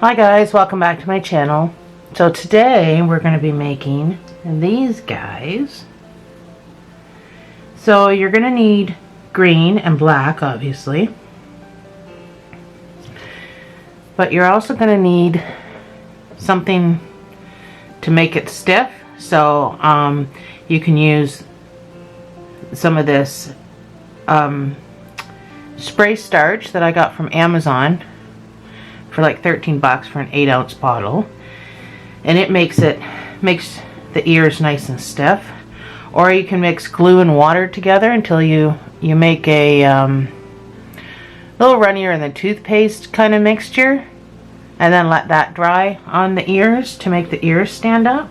Hi guys, welcome back to my channel. So today we're going to be making these guys. So you're going to need green and black, obviously. But you're also going to need something to make it stiff. So you can use some of this spray starch that I got from Amazon for like 13 bucks for an 8-ounce bottle, and it makes the ears nice and stiff. Or you can mix glue and water together until you make a little runnier than toothpaste kind of mixture, and then let that dry on the ears to make the ears stand up.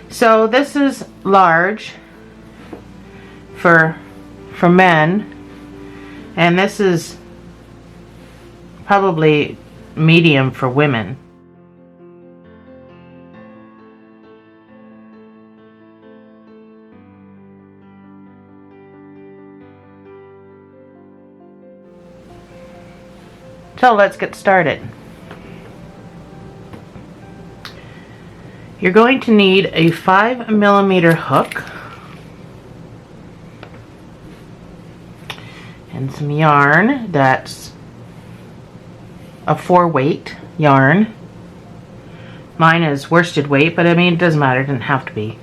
So this is large for men, and this is probably medium for women. So let's get started. You're going to need a 5mm hook and some yarn that's a 4-weight yarn. Mine is worsted weight, but I mean, it doesn't matter, it doesn't have to be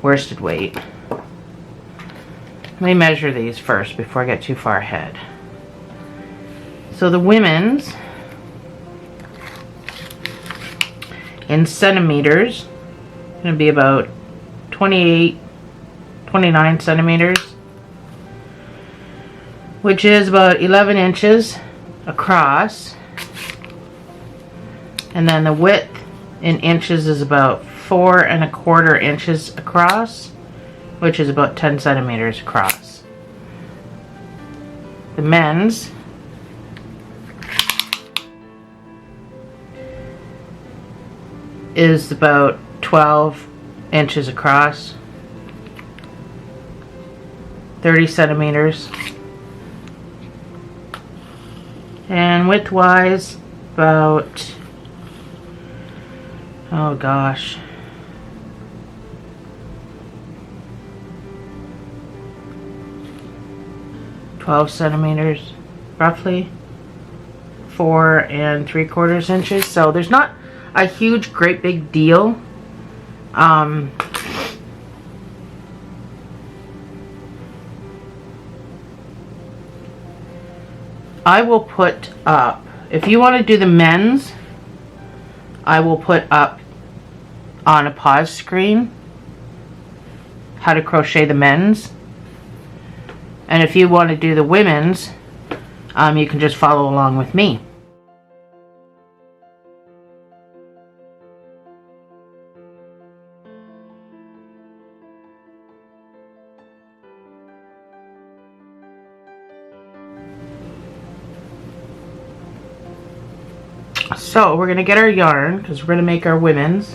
worsted weight. Let me measure these first before I get too far ahead. So the women's in centimeters going to be about 29 centimeters, which is about 11 inches across. And then the width in inches is about 4¼ inches across, which is about 10 centimeters across. The men's is about 12 inches across, 30 centimeters. And width-wise, about, oh gosh, $12 centimeters, roughly, 4¾ inches. So there's not a huge, great big deal. I will put up, if you want to do the men's, I will put up on a pause screen how to crochet the men's. And if you want to do the women's, you can just follow along with me. So we're going to get our yarn, because we're going to make our women's,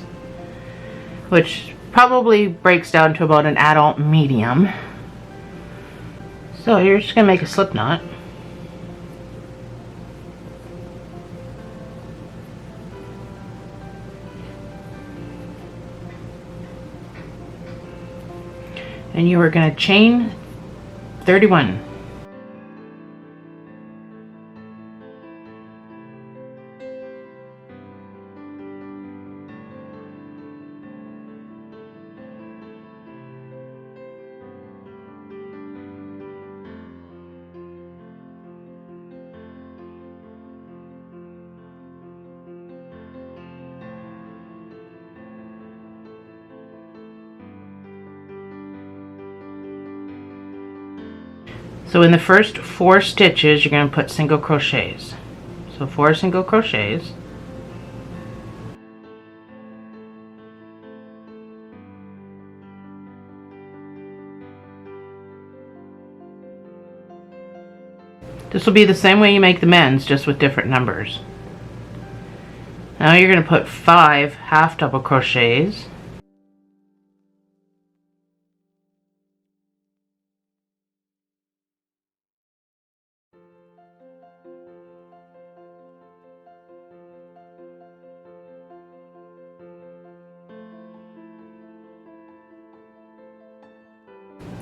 which probably breaks down to about an adult medium. So you're just going to make a slip knot. And you are going to chain 31. So in the first 4 stitches, you're going to put single crochets. So 4 single crochets. This will be the same way you make the men's, just with different numbers. Now you're going to put 5 half double crochets.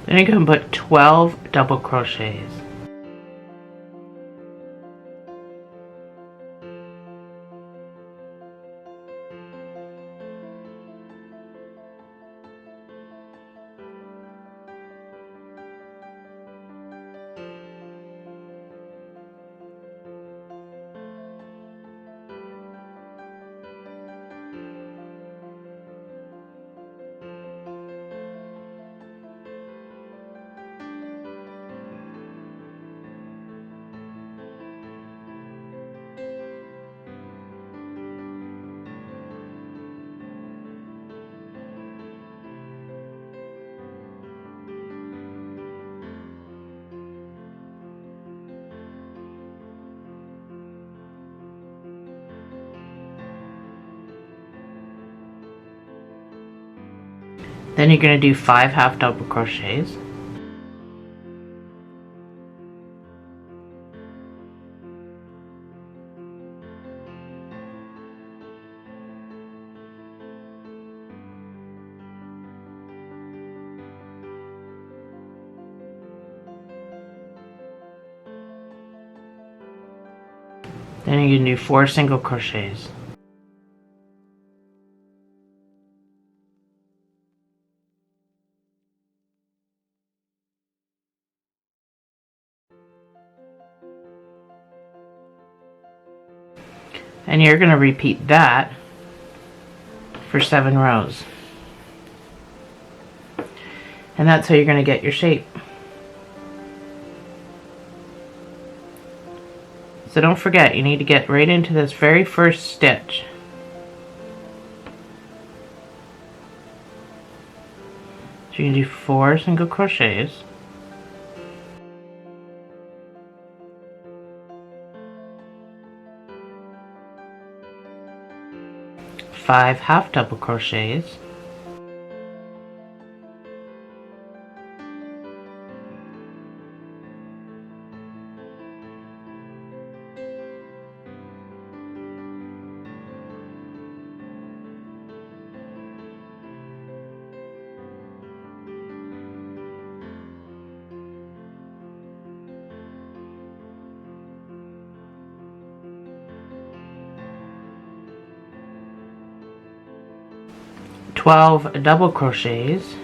Then you can put 12 double crochets. Then you're going to do 5 half double crochets. Then you can do 4 single crochets. And you're going to repeat that for 7 rows. And that's how you're going to get your shape. So don't forget, you need to get right into this very first stitch. So you can do 4 single crochets. 5 half double crochets. Twelve double crochets.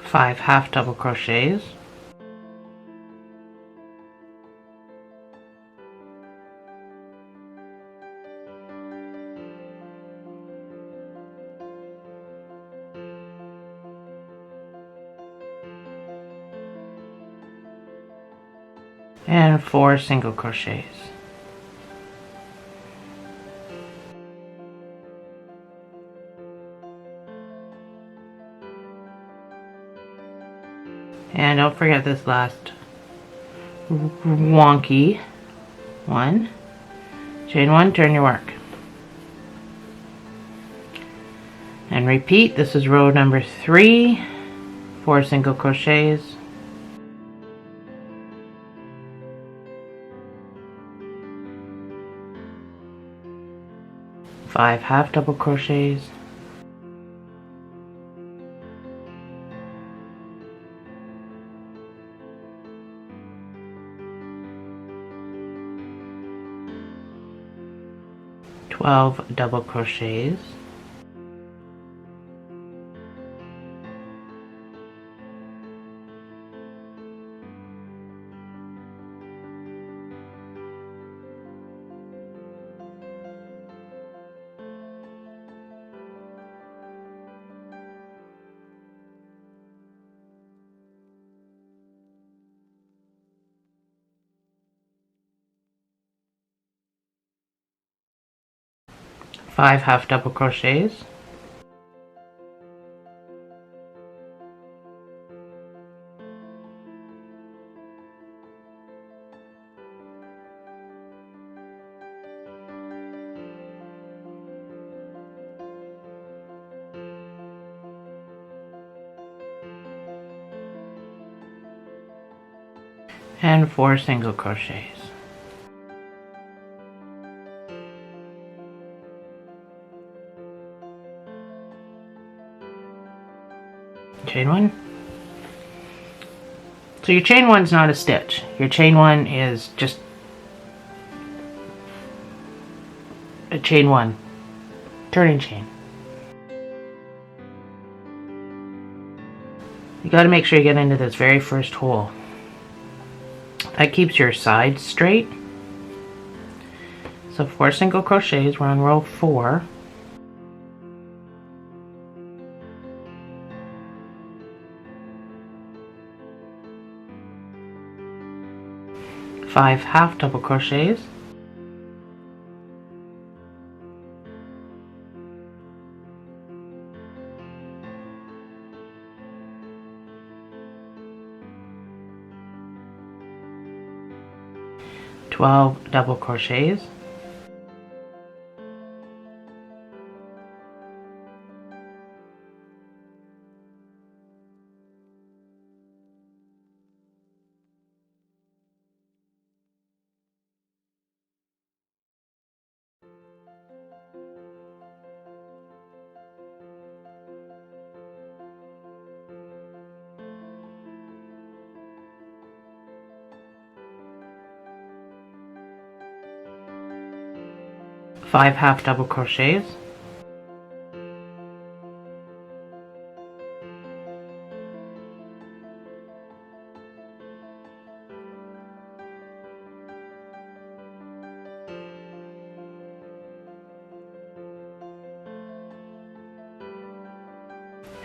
Five half double crochets. And 4 single crochets. And don't forget this last wonky one. Chain 1, turn your work. And repeat, this is row number 3, 4 single crochets. 5 half double crochets. Twelve double crochets. 5 half double crochets, and 4 single crochets. Chain 1. So your chain 1's not a stitch. Your chain 1 is just a chain 1, turning chain. You got to make sure you get into this very first hole. That keeps your sides straight. So 4 single crochets, we're on row 4. Five half double crochets, twelve double crochets, five half double crochets,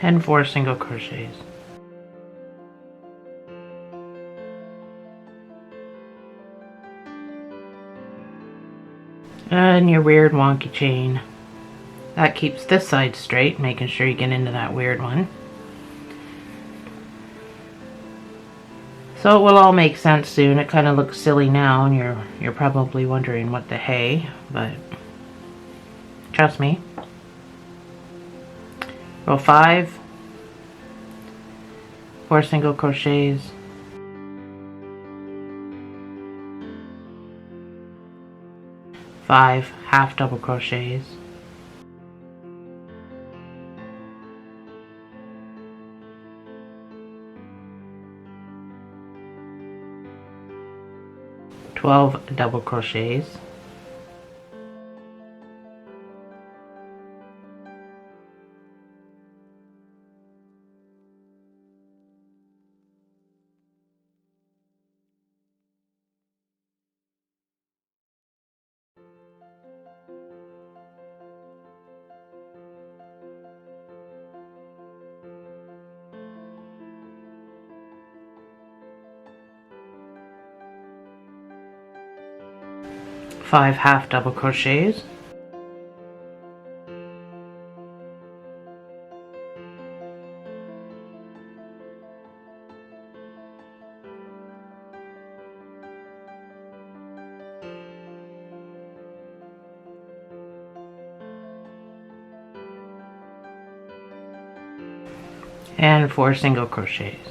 and 4 single crochets. And your weird wonky chain. That keeps this side straight, making sure you get into that weird one. So it will all make sense soon. It kind of looks silly now, and you're probably wondering what the hey, but trust me. Row 5, 4 single crochets, five half double crochets, twelve double crochets, five half double crochets, and 4 single crochets.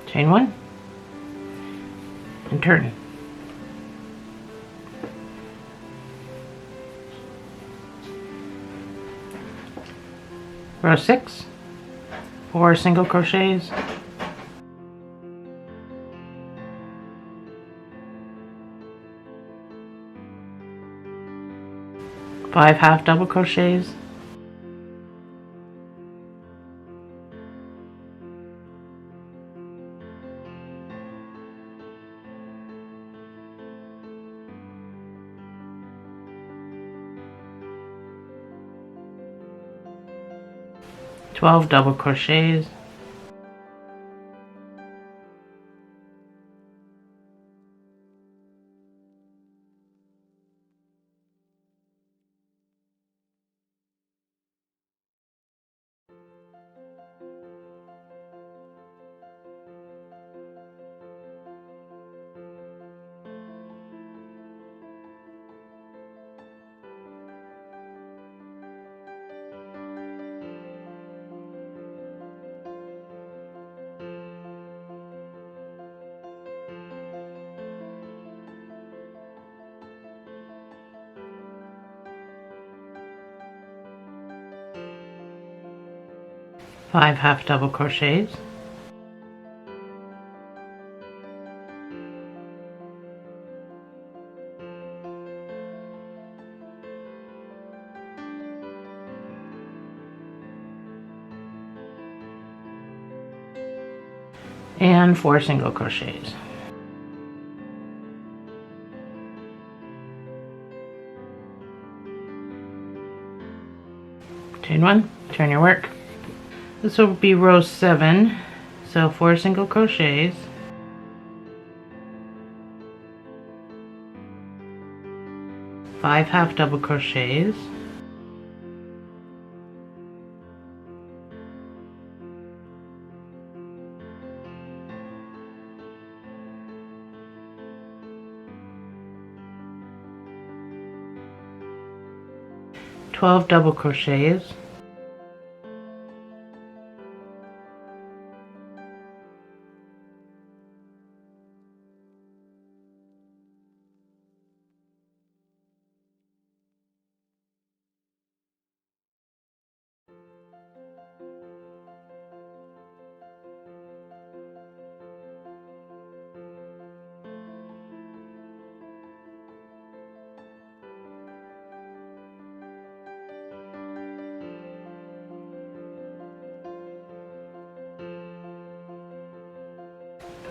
Chain 1 and turn. Row 6, 4 single crochets, five half double crochets, twelve double crochets, 5 half double crochets, and 4 single crochets. Chain 1, turn your work. This will be row 7, so 4 single crochets, five half double crochets, double crochets,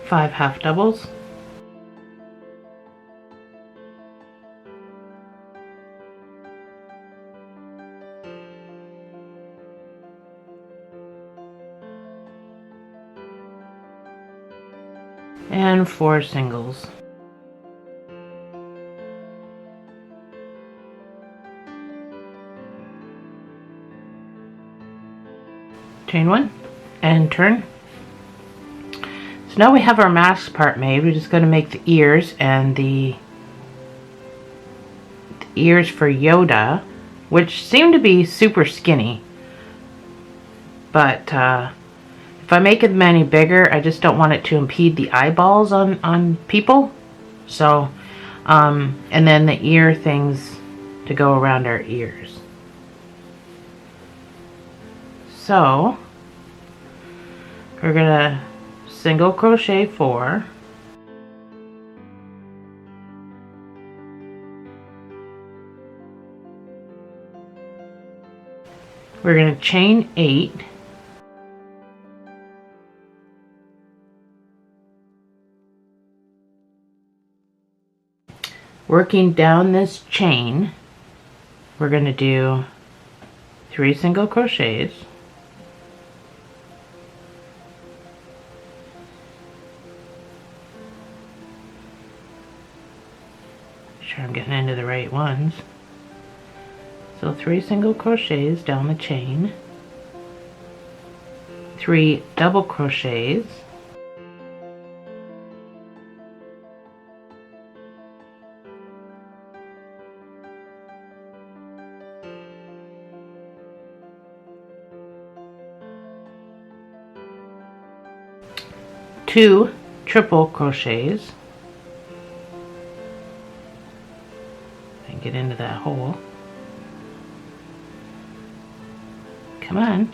five half doubles, and 4 singles. Chain 1 and turn. So now we have our mask part made. We're just going to make the ears and the ears for Yoda, which seem to be super skinny, but if I make them any bigger, I just don't want it to impede the eyeballs on people. So and then the ear things to go around our ears. So we're gonna single crochet 4, we're gonna chain 8, working down this chain, we're gonna do 3 single crochets, sure I'm getting into the right ones. So 3 single crochets down the chain, 3 double crochets, two triple crochets, and get into that hole. Come on.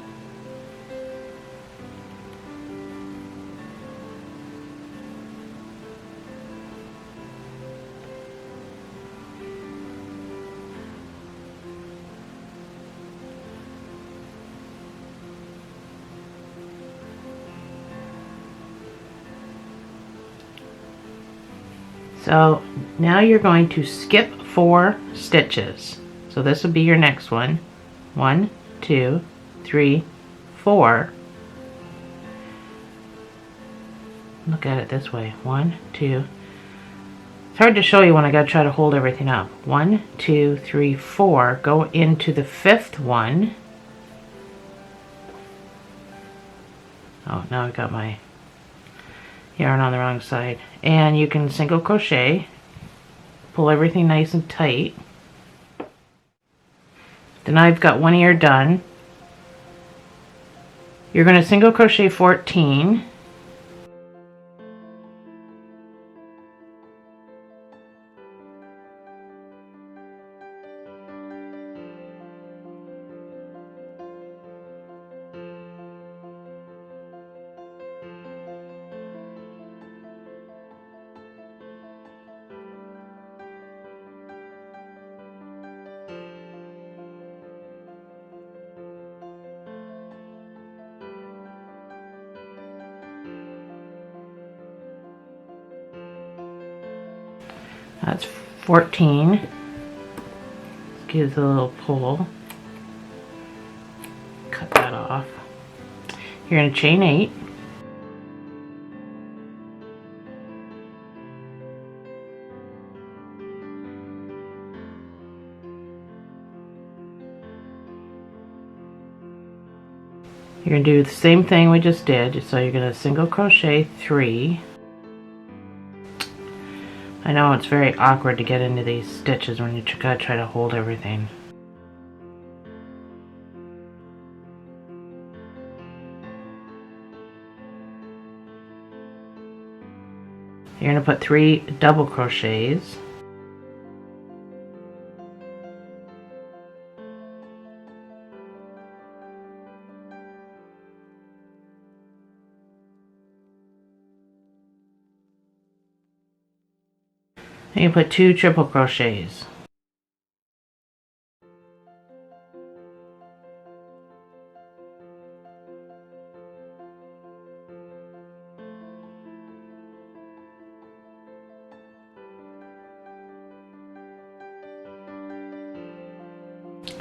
So now you're going to skip 4 stitches. So this will be your next one. 1, 2, 3, 4. Look at it this way. 1, 2. It's hard to show you when I gotta try to hold everything up. 1, 2, 3, 4. Go into the 5th one. Oh, now I got my yarn on the wrong side. And you can single crochet, pull everything nice and tight. Then I've got one ear done. You're going to single crochet 14, That's 14. Gives a little pull. Cut that off. You're going to chain 8. You're going to do the same thing we just did. So you're going to single crochet 3. I know it's very awkward to get into these stitches when you gotta try to hold everything. You're going to put 3 double crochets. And you put 2 triple crochets.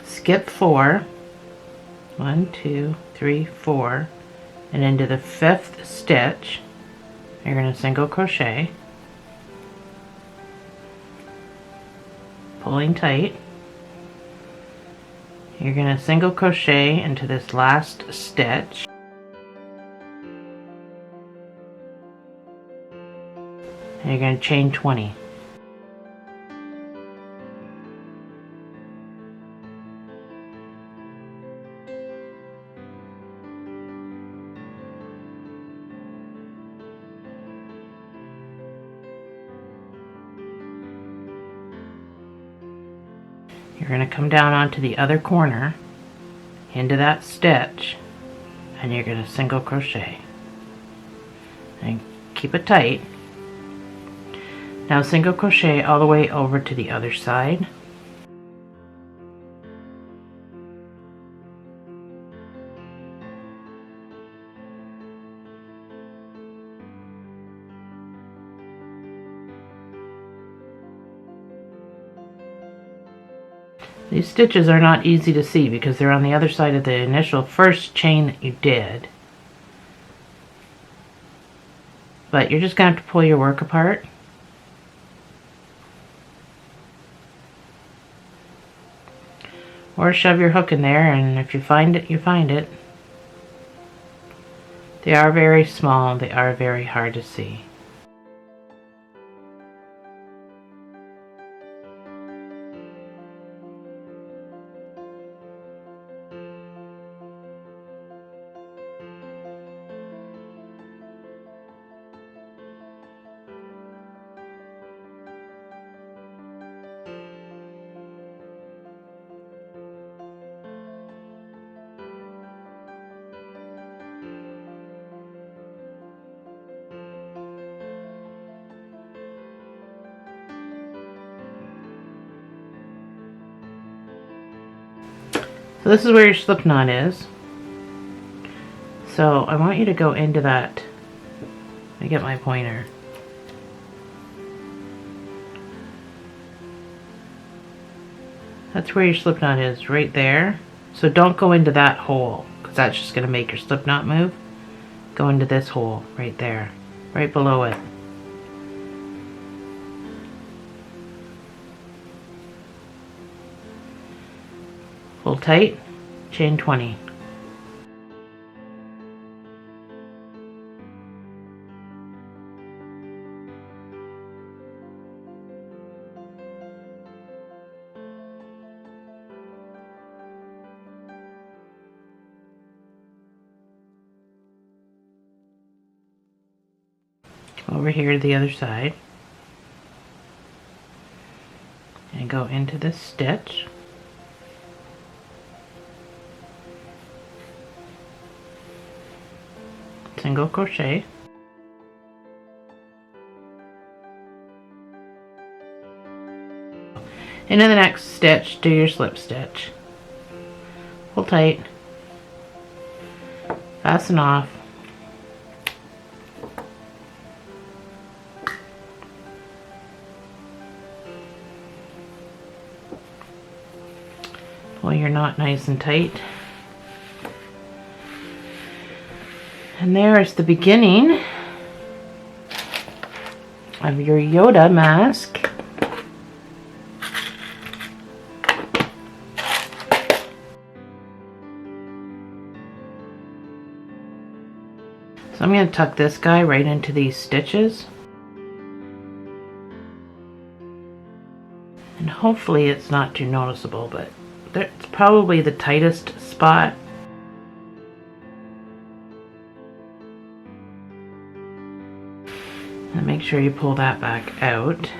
Skip 4. 1, 2, 3, 4. And into the 5th stitch, you're going to single crochet. Pulling tight. You're going to single crochet into this last stitch. And you're going to chain 20. You're going to come down onto the other corner into that stitch and you're going to single crochet and keep it tight. Now single crochet all the way over to the other side. These stitches are not easy to see because they're on the other side of the initial first chain that you did. But you're just going to have to pull your work apart. Or shove your hook in there, and if you find it, you find it. They are very small, they are very hard to see. So this is where your slip knot is. So I want you to go into that. Let me get my pointer. That's where your slip knot is, right there. So don't go into that hole, because that's just going to make your slip knot move. Go into this hole, right there, right below it. Pull tight, chain 20. Over here to the other side and go into this stitch. Single crochet. Into the next stitch, do your slip stitch. Pull tight. Fasten off. Pull your knot nice and tight. And there is the beginning of your Yoda mask. So I'm going to tuck this guy right into these stitches. And hopefully it's not too noticeable, but it's probably the tightest spot. And make sure you pull that back out.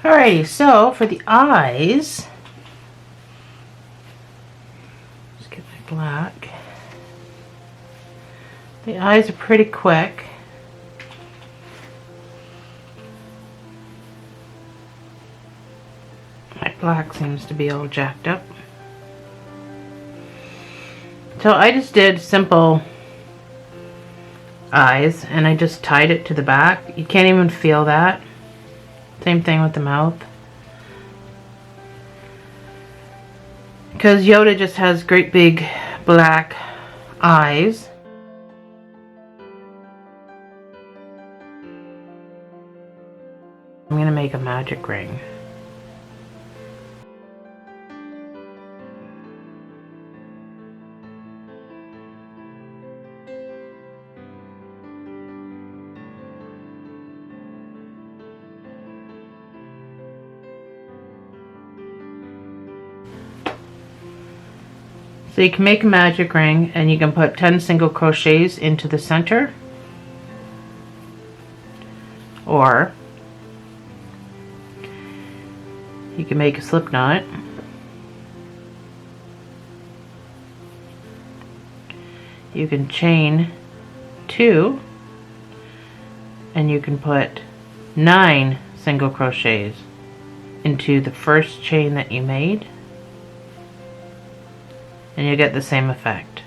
Alrighty, so for the eyes, let's get my black. The eyes are pretty quick. My black seems to be all jacked up. So I just did simple eyes and I just tied it to the back. You can't even feel that. Same thing with the mouth. Because Yoda just has great big black eyes. I'm going to make a magic ring. So you can make a magic ring and you can put 10 single crochets into the center, or you can make a slip knot. You can chain 2 and you can put 9 single crochets into the first chain that you made, and you get the same effect.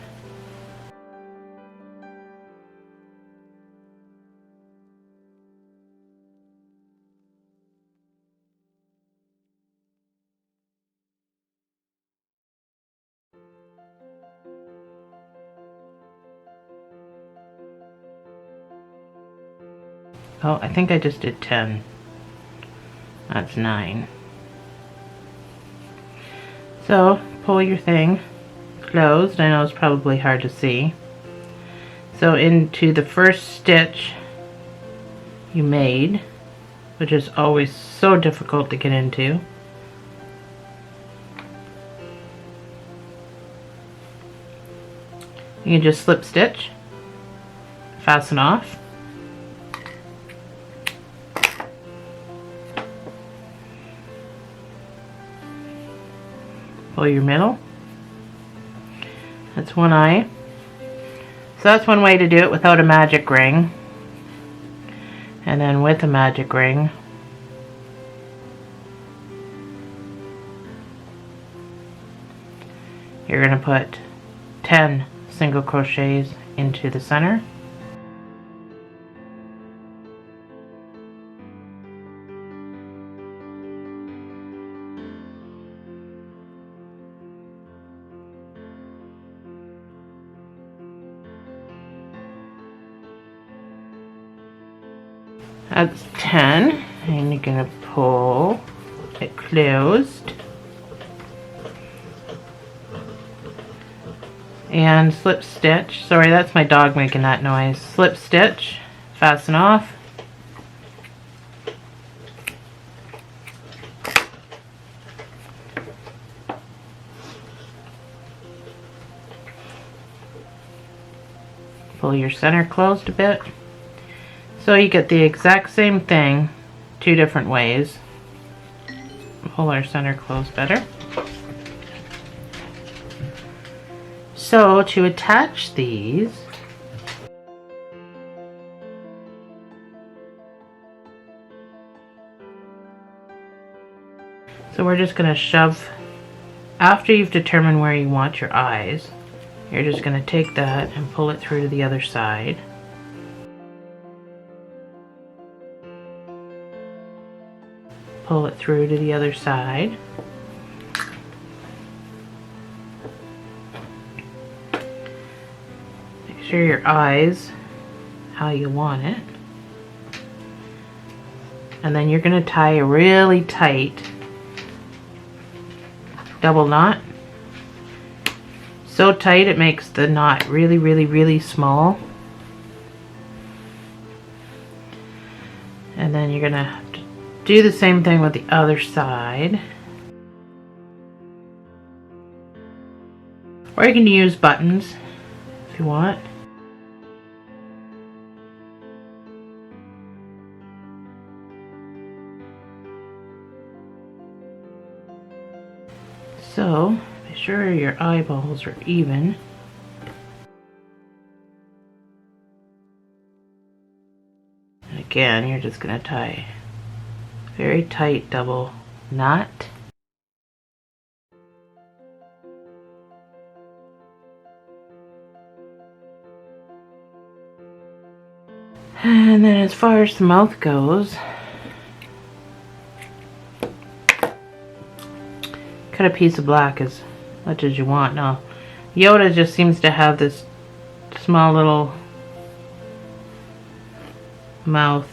Oh, I think I just did 10. That's 9. So, pull your thing closed. I know it's probably hard to see. So into the first stitch you made, which is always so difficult to get into, you can just slip stitch, fasten off, pull your middle. That's one eye. So that's one way to do it without a magic ring. And then with a magic ring, you're going to put 10 single crochets into the center. That's 10, and you're going to pull it closed and slip stitch. Sorry, that's my dog making that noise. Slip stitch, fasten off, pull your center closed a bit. So you get the exact same thing 2 different ways. Pull our center closed better. So to attach these, So we're just going to shove, after you've determined where you want your eyes, you're just going to take that and pull it through to the other side. Pull it through to the other side. Make sure your eyes how you want it. And then you're going to tie a really tight double knot. So tight it makes the knot really, really, really small. And then you're going to have to do the same thing with the other side. Or you can use buttons if you want. So, make sure your eyeballs are even. And again, you're just going to tie a very tight double knot. And then as far as the mouth goes, cut a piece of black as much as you want. Now, Yoda just seems to have this small little mouth.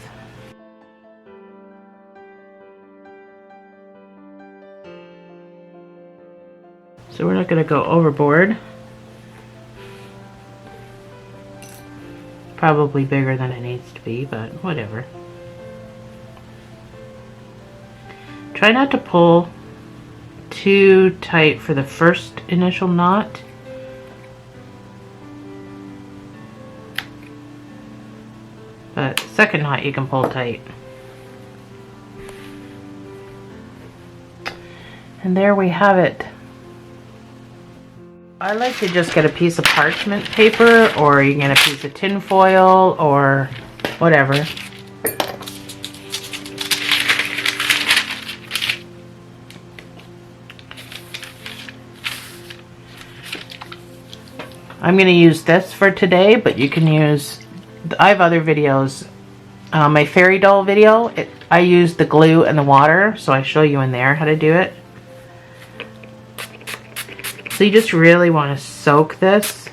So we're not going to go overboard. Probably bigger than it needs to be, but whatever. Try not to pull too tight for the first initial knot. But the second knot you can pull tight. And there we have it. I like to just get a piece of parchment paper, or you can get a piece of tin foil, or whatever. I'm going to use this for today, but you can use, I have other videos. My fairy doll video, I use the glue and the water, so I show you in there how to do it. So you just really want to soak this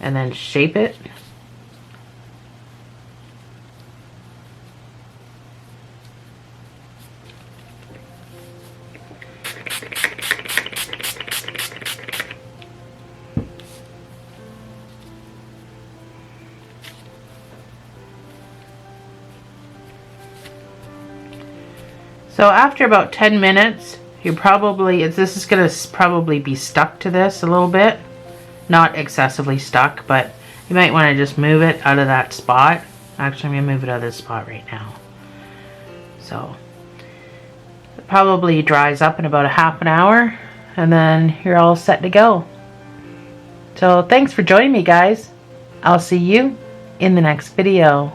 and then shape it. So after about 10 minutes, you probably, this is going to probably be stuck to this a little bit. Not excessively stuck, but you might want to just move it out of that spot. Actually, I'm going to move it out of this spot right now. So, it probably dries up in about a half an hour, and then you're all set to go. So, thanks for joining me, guys. I'll see you in the next video.